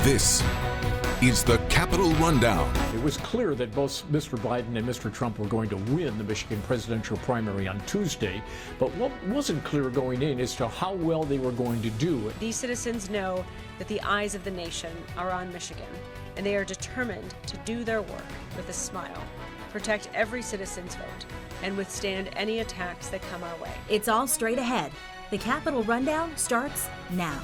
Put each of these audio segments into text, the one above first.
This is the Capitol Rundown. It was clear that both Mr. Biden and Mr. Trump were going to win the Michigan presidential primary on Tuesday, but what wasn't clear going in as to how well they were going to do. These citizens know that the eyes of the nation are on Michigan, and they are determined to do their work with a smile, protect every citizen's vote, and withstand any attacks that come our way. It's all straight ahead. The Capitol Rundown starts now.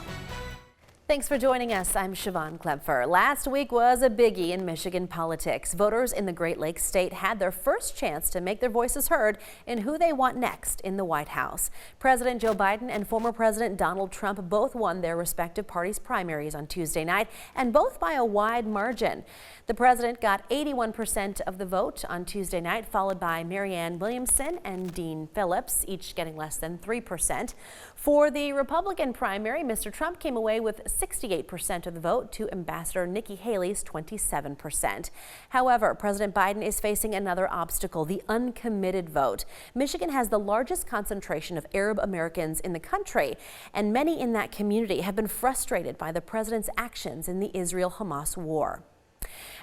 Thanks for joining us. I'm Siobhan Klepfer. Last week was a biggie in Michigan politics. Voters in the Great Lakes state had their first chance to make their voices heard in who they want next in the White House. President Joe Biden and former President Donald Trump both won their respective parties' primaries on Tuesday night, and both by a wide margin. The president got 81% of the vote on Tuesday night, followed by Marianne Williamson and Dean Phillips, each getting less than 3%. For the Republican primary, Mr. Trump came away with 68% of the vote to Ambassador Nikki Haley's 27%. However, President Biden is facing another obstacle, the uncommitted vote. Michigan has the largest concentration of Arab Americans in the country, and many in that community have been frustrated by the president's actions in the Israel-Hamas war.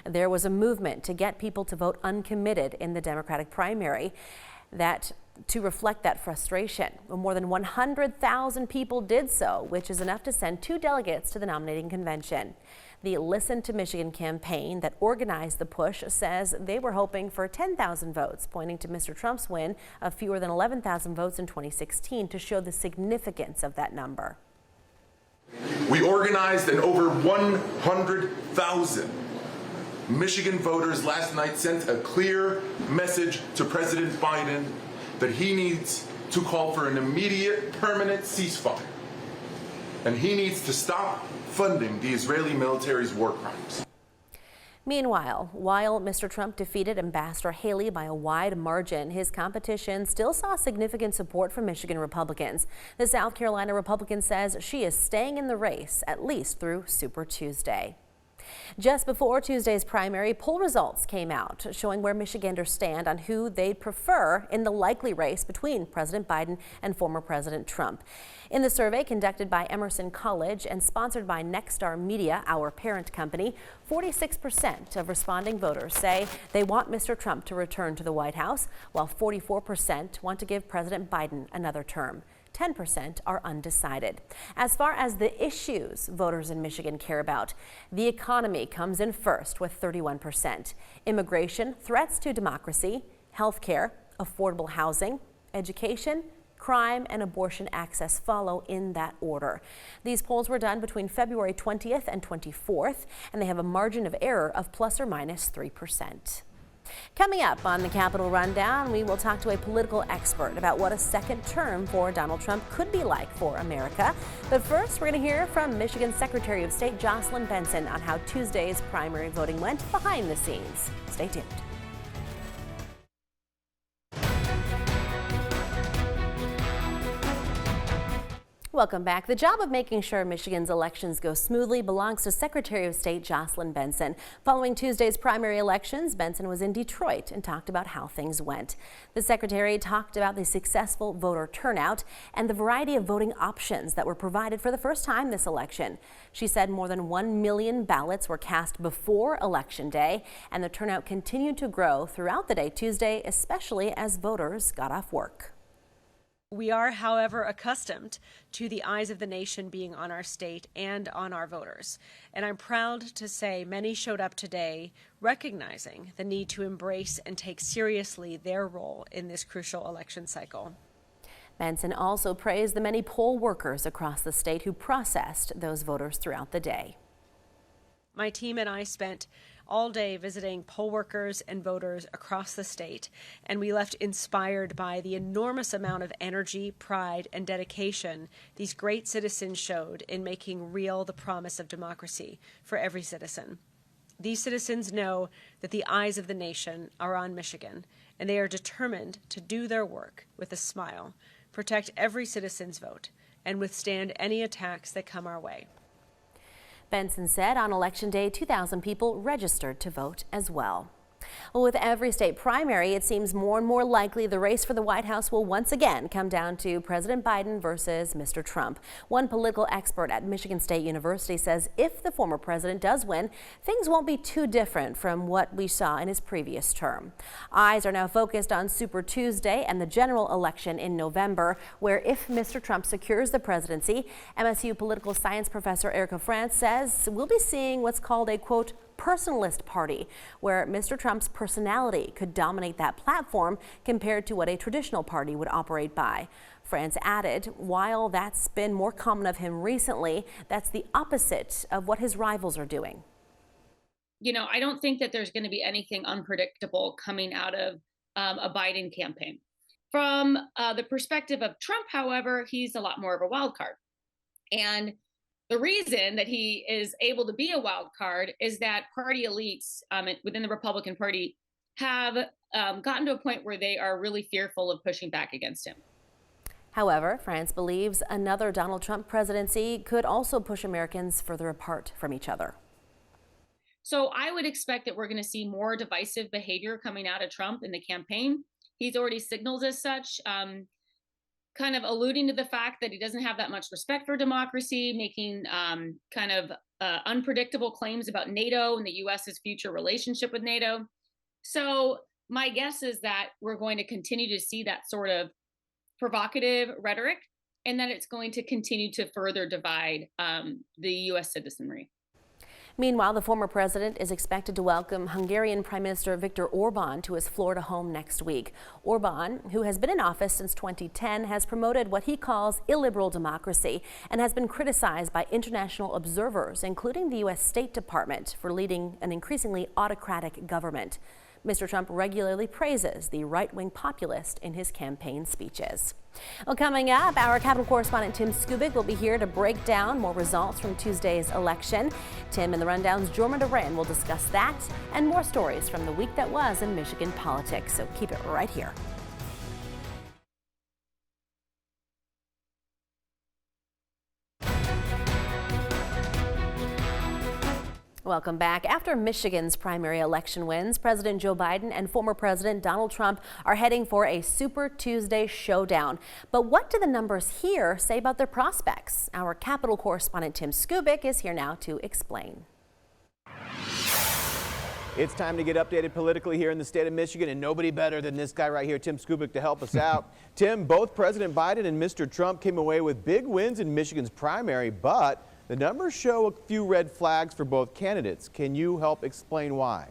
There was a movement to get people to vote uncommitted in the Democratic primary to reflect that frustration. More than 100,000 people did so, which is enough to send 2 delegates to the nominating convention. The Listen to Michigan campaign that organized the push says they were hoping for 10,000 votes, pointing to Mr. Trump's win of fewer than 11,000 votes in 2016 to show the significance of that number. We organized, and over 100,000 Michigan voters last night sent a clear message to President Biden that he needs to call for an immediate, permanent ceasefire. And he needs to stop funding the Israeli military's war crimes. Meanwhile, while Mr. Trump defeated Ambassador Haley by a wide margin, his competition still saw significant support from Michigan Republicans. The South Carolina Republican says she is staying in the race, at least through Super Tuesday. Just before Tuesday's primary, poll results came out showing where Michiganders stand on who they'd prefer in the likely race between President Biden and former President Trump. In the survey conducted by Emerson College and sponsored by Nexstar Media, our parent company, 46% of responding voters say they want Mr. Trump to return to the White House, while 44% want to give President Biden another term. 10% are undecided. As far as the issues voters in Michigan care about, the economy comes in first with 31%. Immigration, threats to democracy, health care, affordable housing, education, crime, and abortion access follow in that order. These polls were done between February 20th and 24th, and they have a margin of error of plus or minus 3%. Coming up on the Capitol Rundown, we will talk to a political expert about what a second term for Donald Trump could be like for America. But first, we're going to hear from Michigan Secretary of State Jocelyn Benson on how Tuesday's primary voting went behind the scenes. Stay tuned. Welcome back. The job of making sure Michigan's elections go smoothly belongs to Secretary of State Jocelyn Benson. Following Tuesday's primary elections, Benson was in Detroit and talked about how things went. The secretary talked about the successful voter turnout and the variety of voting options that were provided for the first time this election. She said more than 1 million ballots were cast before Election Day, and the turnout continued to grow throughout the day Tuesday, especially as voters got off work. We are, however, accustomed to the eyes of the nation being on our state and on our voters. And I'm proud to say many showed up today recognizing the need to embrace and take seriously their role in this crucial election cycle. Benson also praised the many poll workers across the state who processed those voters throughout the day. My team and I spent all day visiting poll workers and voters across the state, and we left inspired by the enormous amount of energy, pride, and dedication these great citizens showed in making real the promise of democracy for every citizen. These citizens know that the eyes of the nation are on Michigan, and they are determined to do their work with a smile, protect every citizen's vote, and withstand any attacks that come our way. Benson said on Election Day, 2,000 people registered to vote as well. Well, with every state primary, it seems more and more likely the race for the White House will once again come down to President Biden versus Mr. Trump. One political expert at Michigan State University says if the former president does win, things won't be too different from what we saw in his previous term. Eyes are now focused on Super Tuesday and the general election in November, where if Mr. Trump secures the presidency, MSU political science professor Erica France says we'll be seeing what's called a, quote, personalist party, where Mr. Trump's personality could dominate that platform compared to what a traditional party would operate by. France added, while that's been more common of him recently, that's the opposite of what his rivals are doing. You know, I don't think that there's going to be anything unpredictable coming out of a Biden campaign. From the perspective of Trump, however, he's a lot more of a wild card. And the reason that he is able to be a wild card is that party elites within the Republican Party have gotten to a point where they are really fearful of pushing back against him. However, France believes another Donald Trump presidency could also push Americans further apart from each other. So I would expect that we're going to see more divisive behavior coming out of Trump in the campaign. He's already signaled as such, kind of alluding to the fact that he doesn't have that much respect for democracy, making kind of unpredictable claims about NATO and the U.S.'s future relationship with NATO. So my guess is that we're going to continue to see that sort of provocative rhetoric, and that it's going to continue to further divide the U.S. citizenry. Meanwhile, the former president is expected to welcome Hungarian Prime Minister Viktor Orban to his Florida home next week. Orban, who has been in office since 2010, has promoted what he calls illiberal democracy and has been criticized by international observers, including the U.S. State Department, for leading an increasingly autocratic government. Mr. Trump regularly praises the right-wing populist in his campaign speeches. Well, coming up, our Capitol correspondent Tim Skubic will be here to break down more results from Tuesday's election. Tim and the Rundown's Jorma Duran will discuss that and more stories from the week that was in Michigan politics. So keep it right here. Welcome back. After Michigan's primary election wins, President Joe Biden and former President Donald Trump are heading for a Super Tuesday showdown. But what do the numbers here say about their prospects? Our Capitol correspondent Tim Skubic is here now to explain. It's time to get updated politically here in the state of Michigan, and nobody better than this guy right here, Tim Skubic, to help us out. Tim, both President Biden and Mr. Trump came away with big wins in Michigan's primary, but the numbers show a few red flags for both candidates. Can you help explain why?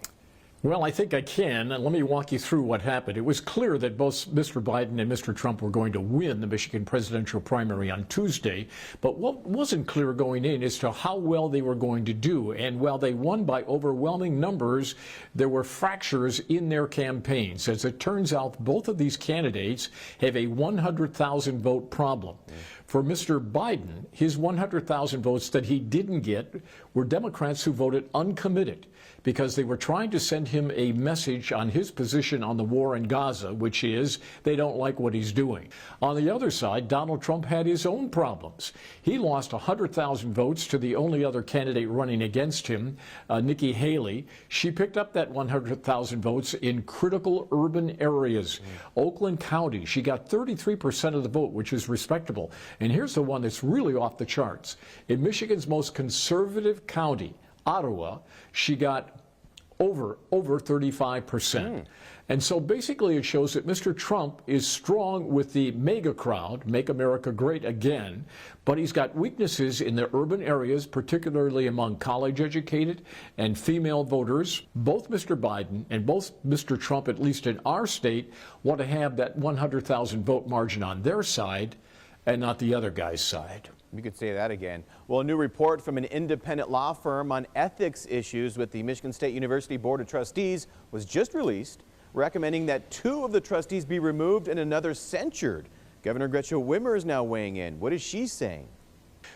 Well, I think I can. Let me walk you through what happened. It was clear that both Mr. Biden and Mr. Trump were going to win the Michigan presidential primary on Tuesday. But what wasn't clear going in is to how well they were going to do. And while they won by overwhelming numbers, there were fractures in their campaigns. As it turns out, both of these candidates have a 100,000 vote problem. For Mr. Biden, his 100,000 votes that he didn't get were Democrats who voted uncommitted because they were trying to send him a message on his position on the war in Gaza, which is they don't like what he's doing. On the other side, Donald Trump had his own problems. He lost 100,000 votes to the only other candidate running against him, Nikki Haley. She picked up that 100,000 votes in critical urban areas. Oakland County, she got 33% of the vote, which is respectable. And here's the one that's really off the charts. In Michigan's most conservative county, Ottawa, she got over 35%. And so basically it shows that Mr. Trump is strong with the MAGA crowd, Make America Great Again, but he's got weaknesses in the urban areas, particularly among college-educated and female voters. Both Mr. Biden and both Mr. Trump, at least in our state, want to have that 100,000 vote margin on their side and not the other guy's side. You could say that again. Well, a new report from an independent law firm on ethics issues with the Michigan State University Board of Trustees was just released, recommending that 2 of the trustees be removed and another censured. Governor Gretchen Whitmer is now weighing in. What is she saying?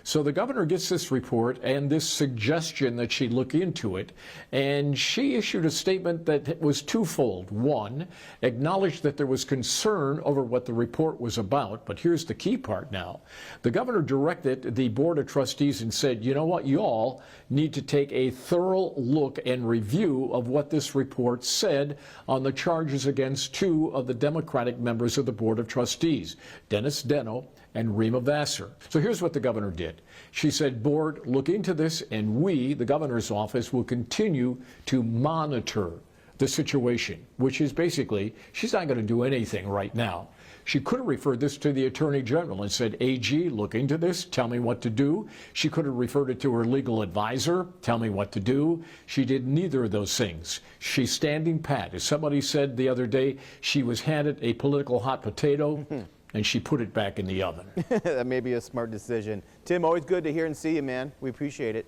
So the governor gets this report and this suggestion that she look into it, and she issued a statement that was twofold. One, acknowledged that there was concern over what the report was about, but here's the key part now. The governor directed the Board of Trustees and said, you know what, you all need to take a thorough look and review of what this report said on the charges against two of the Democratic members of the Board of Trustees, Dennis Deno and Rima Vassar. So here's what the governor did. She said, Board, look into this, and we, the governor's office, will continue to monitor the situation, which is basically, she's not going to do anything right now. She could have referred this to the Attorney General and said, AG, look into this, tell me what to do. She could have referred it to her legal advisor, tell me what to do. She did neither of those things. She's standing pat. As somebody said the other day, she was handed a political hot potato, and she put it back in the oven. That may be a smart decision. Tim, always good to hear and see you, man. We appreciate it.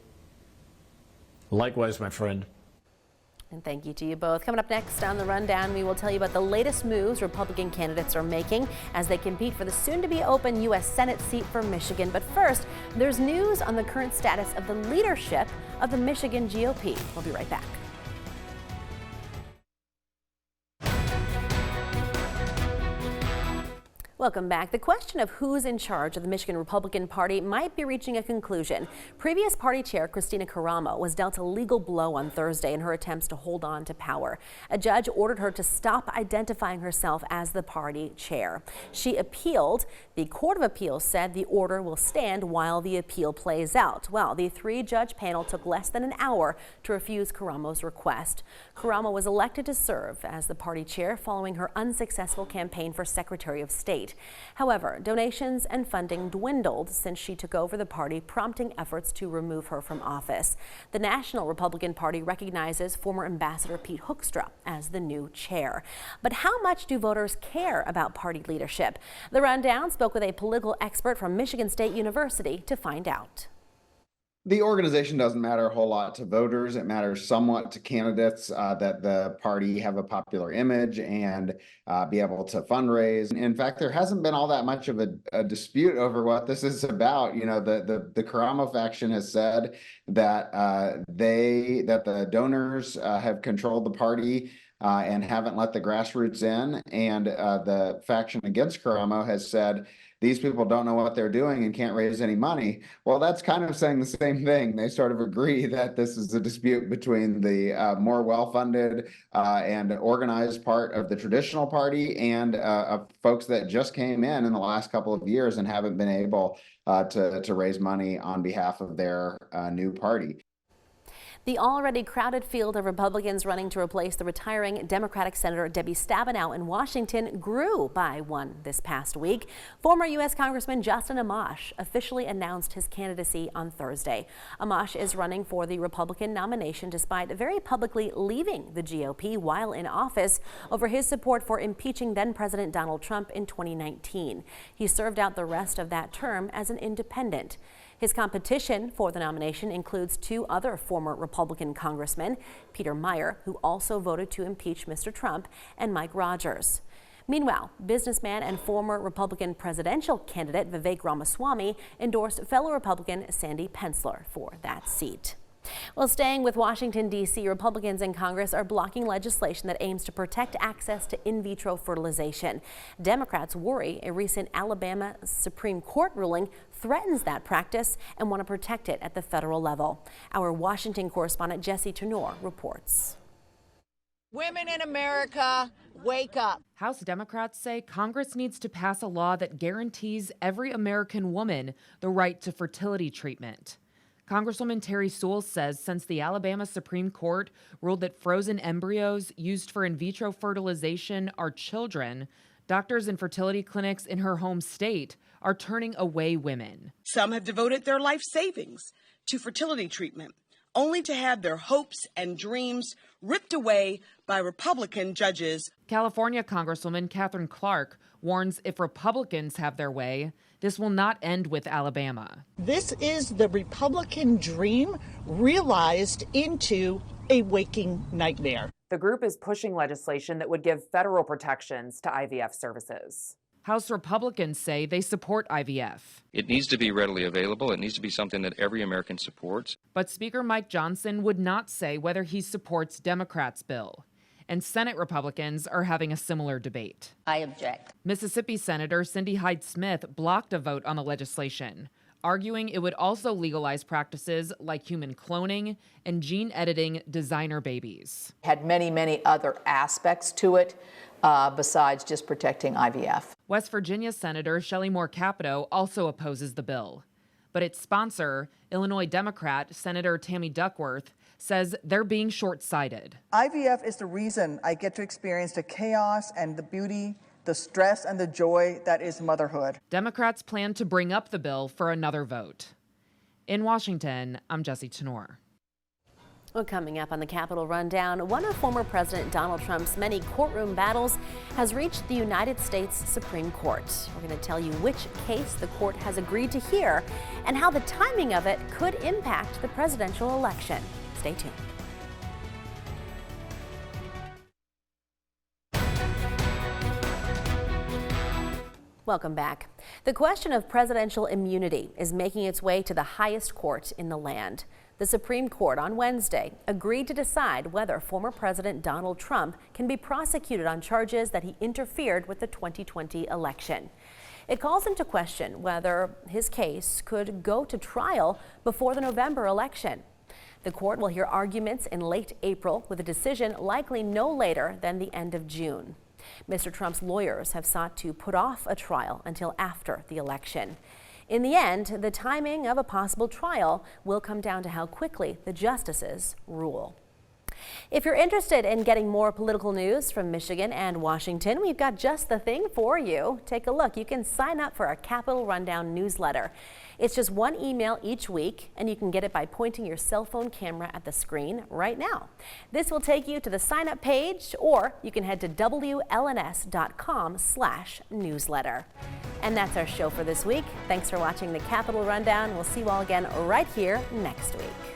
Likewise, my friend. And thank you to you both. Coming up next on the Rundown, we will tell you about the latest moves Republican candidates are making as they compete for the soon-to-be open U.S. Senate seat for Michigan. But first, there's news on the current status of the leadership of the Michigan GOP. We'll be right back. Welcome back. The question of who's in charge of the Michigan Republican Party might be reaching a conclusion. Previous party chair Kristina Karamo was dealt a legal blow on Thursday in her attempts to hold on to power. A judge ordered her to stop identifying herself as the party chair. She appealed. The Court of Appeals said the order will stand while the appeal plays out. Well, the three-judge panel took less than an hour to refuse Karamo's request. Karamo was elected to serve as the party chair following her unsuccessful campaign for Secretary of State. However, donations and funding dwindled since she took over the party, prompting efforts to remove her from office. The National Republican Party recognizes former Ambassador Pete Hoekstra as the new chair. But how much do voters care about party leadership? The Rundown spoke with a political expert from Michigan State University to find out. The organization doesn't matter a whole lot to voters. It matters somewhat to candidates that the party have a popular image and be able to fundraise. In fact, there hasn't been all that much of a dispute over what this is about. You know, the Karamo faction has said that the donors have controlled the party and haven't let the grassroots in, and the faction against Karamo has said these people don't know what they're doing and can't raise any money. Well, that's kind of saying the same thing. They sort of agree that this is a dispute between the more well-funded and organized part of the traditional party and folks that just came in the last couple of years and haven't been able to raise money on behalf of their new party. The already crowded field of Republicans running to replace the retiring Democratic Senator Debbie Stabenow in Washington grew by one this past week. Former U.S. Congressman Justin Amash officially announced his candidacy on Thursday. Amash is running for the Republican nomination despite very publicly leaving the GOP while in office over his support for impeaching then-President Donald Trump in 2019. He served out the rest of that term as an independent. His competition for the nomination includes two other former Republican congressmen, Peter Meijer, who also voted to impeach Mr. Trump, and Mike Rogers. Meanwhile, businessman and former Republican presidential candidate Vivek Ramaswamy endorsed fellow Republican Sandy Pensler for that seat. Well, staying with Washington, D.C., Republicans in Congress are blocking legislation that aims to protect access to in vitro fertilization. Democrats worry a recent Alabama Supreme Court ruling threatens that practice and want to protect it at the federal level. Our Washington correspondent Jesse Tenor reports. Women in America, wake up. House Democrats say Congress needs to pass a law that guarantees every American woman the right to fertility treatment. Congresswoman Terry Sewell says since the Alabama Supreme Court ruled that frozen embryos used for in vitro fertilization are children, doctors and fertility clinics in her home state are turning away women. Some have devoted their life savings to fertility treatment, only to have their hopes and dreams ripped away by Republican judges. California Congresswoman Katherine Clark warns if Republicans have their way, this will not end with Alabama. This is the Republican dream realized into a waking nightmare. The group is pushing legislation that would give federal protections to IVF services. House Republicans say they support IVF. It needs to be readily available. It needs to be something that every American supports. But Speaker Mike Johnson would not say whether he supports Democrats' bill. And Senate Republicans are having a similar debate. I object. Mississippi Senator Cindy Hyde-Smith blocked a vote on the legislation, arguing it would also legalize practices like human cloning and gene editing designer babies. Had many other aspects to it besides just protecting IVF. West Virginia Senator Shelley Moore Capito also opposes the bill. But its sponsor, Illinois Democrat Senator Tammy Duckworth, says they're being short-sighted. IVF is the reason I get to experience the chaos and the beauty, the stress and the joy that is motherhood. Democrats plan to bring up the bill for another vote. In Washington, I'm Jessie Tenor. Well, coming up on the Capitol Rundown, one of former President Donald Trump's many courtroom battles has reached the United States Supreme Court. We're going to tell you which case the court has agreed to hear and how the timing of it could impact the presidential election. Stay tuned. Welcome back. The question of presidential immunity is making its way to the highest court in the land. The Supreme Court on Wednesday agreed to decide whether former President Donald Trump can be prosecuted on charges that he interfered with the 2020 election. It calls into question whether his case could go to trial before the November election. The court will hear arguments in late April with a decision likely no later than the end of June. Mr. Trump's lawyers have sought to put off a trial until after the election. In the end, the timing of a possible trial will come down to how quickly the justices rule. If you're interested in getting more political news from Michigan and Washington, we've got just the thing for you. Take a look. You can sign up for our Capitol Rundown newsletter. It's just one email each week, and you can get it by pointing your cell phone camera at the screen right now. This will take you to the sign up page, or you can head to WLNS.com/newsletter. And that's our show for this week. Thanks for watching the Capitol Rundown. We'll see you all again right here next week.